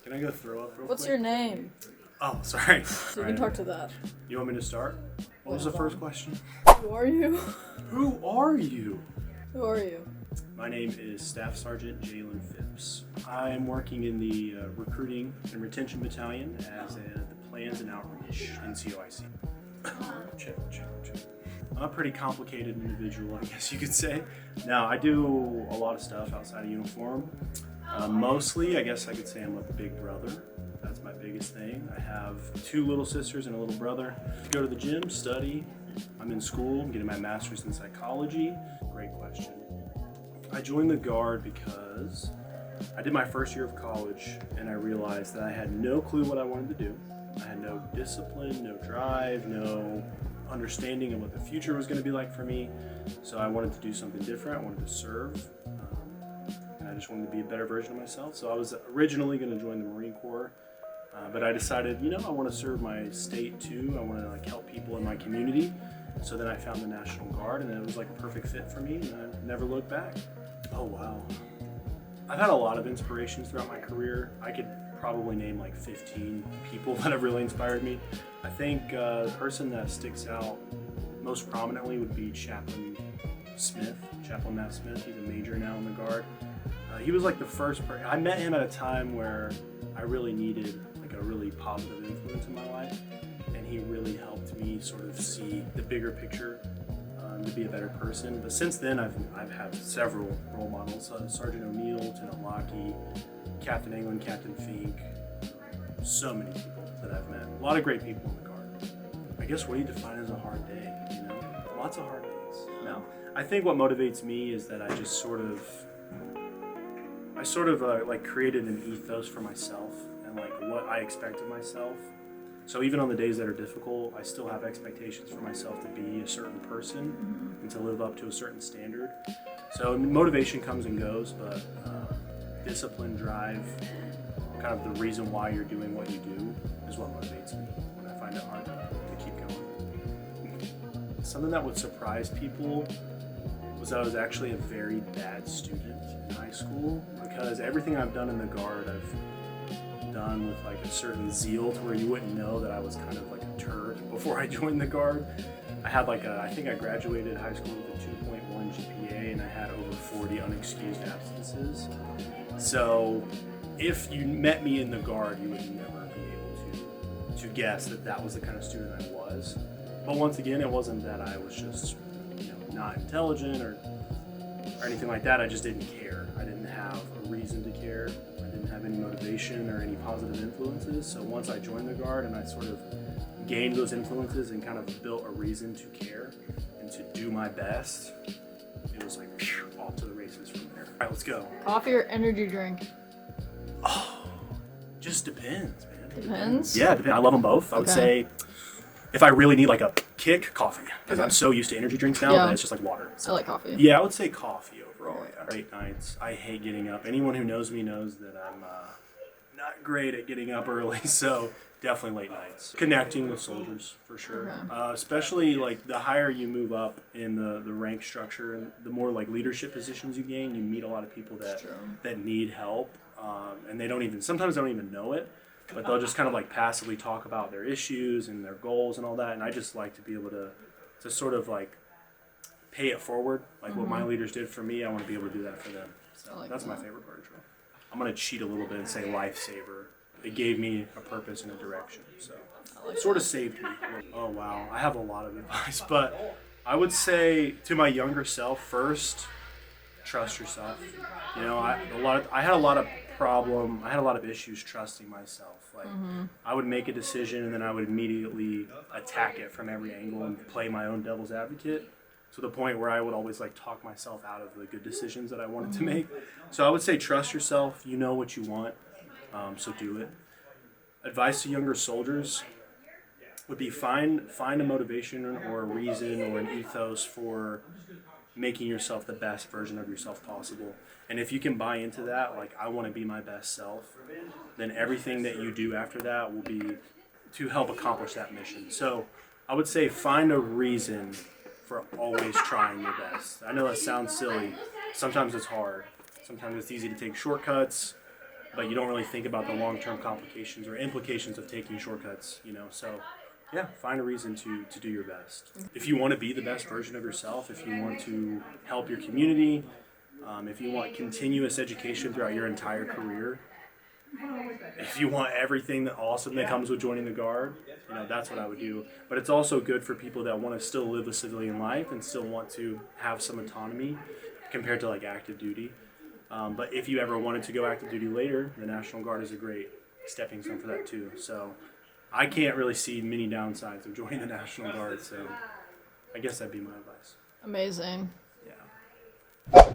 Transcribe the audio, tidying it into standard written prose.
Can I go throw up real What's quick? your name? Oh, sorry. So you can talk to that. You want me to start? What was the first question? Who are you? Who are you? Who are you? My name is Staff Sergeant Phipps. I am working in the Recruiting and Retention Battalion as the Plans and Outreach NCOIC. Check. I'm a pretty complicated individual, I guess you could say. Now, I do a lot of stuff outside of uniform. Mostly, I guess I could say I'm a big brother. That's my biggest thing. I have 2 little sisters and a little brother. I go to the gym, study. I'm in school, I'm getting my master's in psychology. Great question. I joined the Guard because I did my first year of college and I realized that I had no clue what I wanted to do. I had no discipline, no drive, no understanding of what the future was going to be like for me. So I wanted to do something different. I wanted to serve. And I just wanted to be a better version of myself. So I was originally going to join the Marine Corps, but I decided, I want to serve my state too. I want to help people in my community. So then I found the National Guard, and it was like a perfect fit for me, and I never looked back. Oh wow. I've had a lot of inspirations throughout my career. I could probably name like 15 people that have really inspired me. I think the person that sticks out most prominently would be Chaplain Matt Smith. He's a major now in the Guard. He was like the first person. I met him at a time where I really needed like a really positive influence in my life, and he really helped me sort of see the bigger picture to be a better person. But since then, I've had several role models: Sergeant O'Neill, Lieutenant Lockie, Captain England, Captain Fink. So many people that I've met. A lot of great people in the Guard. I guess what do you define as a hard day? Lots of hard days. No, I think what motivates me is that I just sort of created an ethos for myself and like what I expect of myself. So even on the days that are difficult, I still have expectations for myself to be a certain person and to live up to a certain standard. So motivation comes and goes, but discipline, drive, kind of the reason why you're doing what you do is what motivates me when I find it hard to keep going. Something that would surprise people was that I was actually a very bad student in high school, because everything I've done in the Guard, I've done with like a certain zeal to where you wouldn't know that I was kind of like a turd before I joined the Guard. I had I think I graduated high school with a 2.1 GPA, and I had over 40 unexcused absences. So if you met me in the Guard, you would never be able to guess that was the kind of student I was. But once again, it wasn't that I was just not intelligent or anything like that. I just didn't care. I didn't have a reason to care. I didn't have any motivation or any positive influences. So once I joined the Guard and I sort of gained those influences and kind of built a reason to care and to do my best, it was like off to the races from there. All right, let's go. Coffee or energy drink? Oh, just depends, man. Depends? Yeah, I love them both. I would say if I really need like a kick, coffee, because I'm so used to energy drinks now that it's just like water. So, I like coffee. Yeah, I would say coffee overall. Late nights. I hate getting up. Anyone who knows me knows that I'm not great at getting up early, so definitely late nights. Connecting with soldiers, for sure. Okay. Especially like the higher you move up in the rank structure, and the more like leadership positions you gain, you meet a lot of people that need help, and sometimes they don't even know it. But they'll just kind of like passively talk about their issues and their goals and all that. And I just like to be able to sort of like pay it forward. Like what my leaders did for me, I want to be able to do that for them. So that's my favorite part of the drill. I'm going to cheat a little bit and say lifesaver. It gave me a purpose and a direction. So it sort of saved me. Oh, wow. I have a lot of advice. But I would say to my younger self, first, trust yourself. I had a lot of issues trusting myself. I would make a decision and then I would immediately attack it from every angle and play my own devil's advocate, to the point where I would always talk myself out of the good decisions that I wanted to make. So I would say trust yourself. You know what you want, so do it. Advice to younger soldiers would be find a motivation or a reason or an ethos for making yourself the best version of yourself possible. And if you can buy into that, I want to be my best self, then everything that you do after that will be to help accomplish that mission. So I would say find a reason for always trying your best. I know that sounds silly. Sometimes it's hard. Sometimes it's easy to take shortcuts. but you don't really think about the long-term complications or implications of taking shortcuts, so yeah, find a reason to do your best. If you want to be the best version of yourself, if you want to help your community, if you want continuous education throughout your entire career, if you want everything that awesome that comes with joining the Guard, that's what I would do. But it's also good for people that want to still live a civilian life and still want to have some autonomy compared to like active duty. But if you ever wanted to go active duty later, the National Guard is a great stepping stone for that too. So I can't really see many downsides of joining the National Guard. So I guess that'd be my advice. Amazing. Yeah.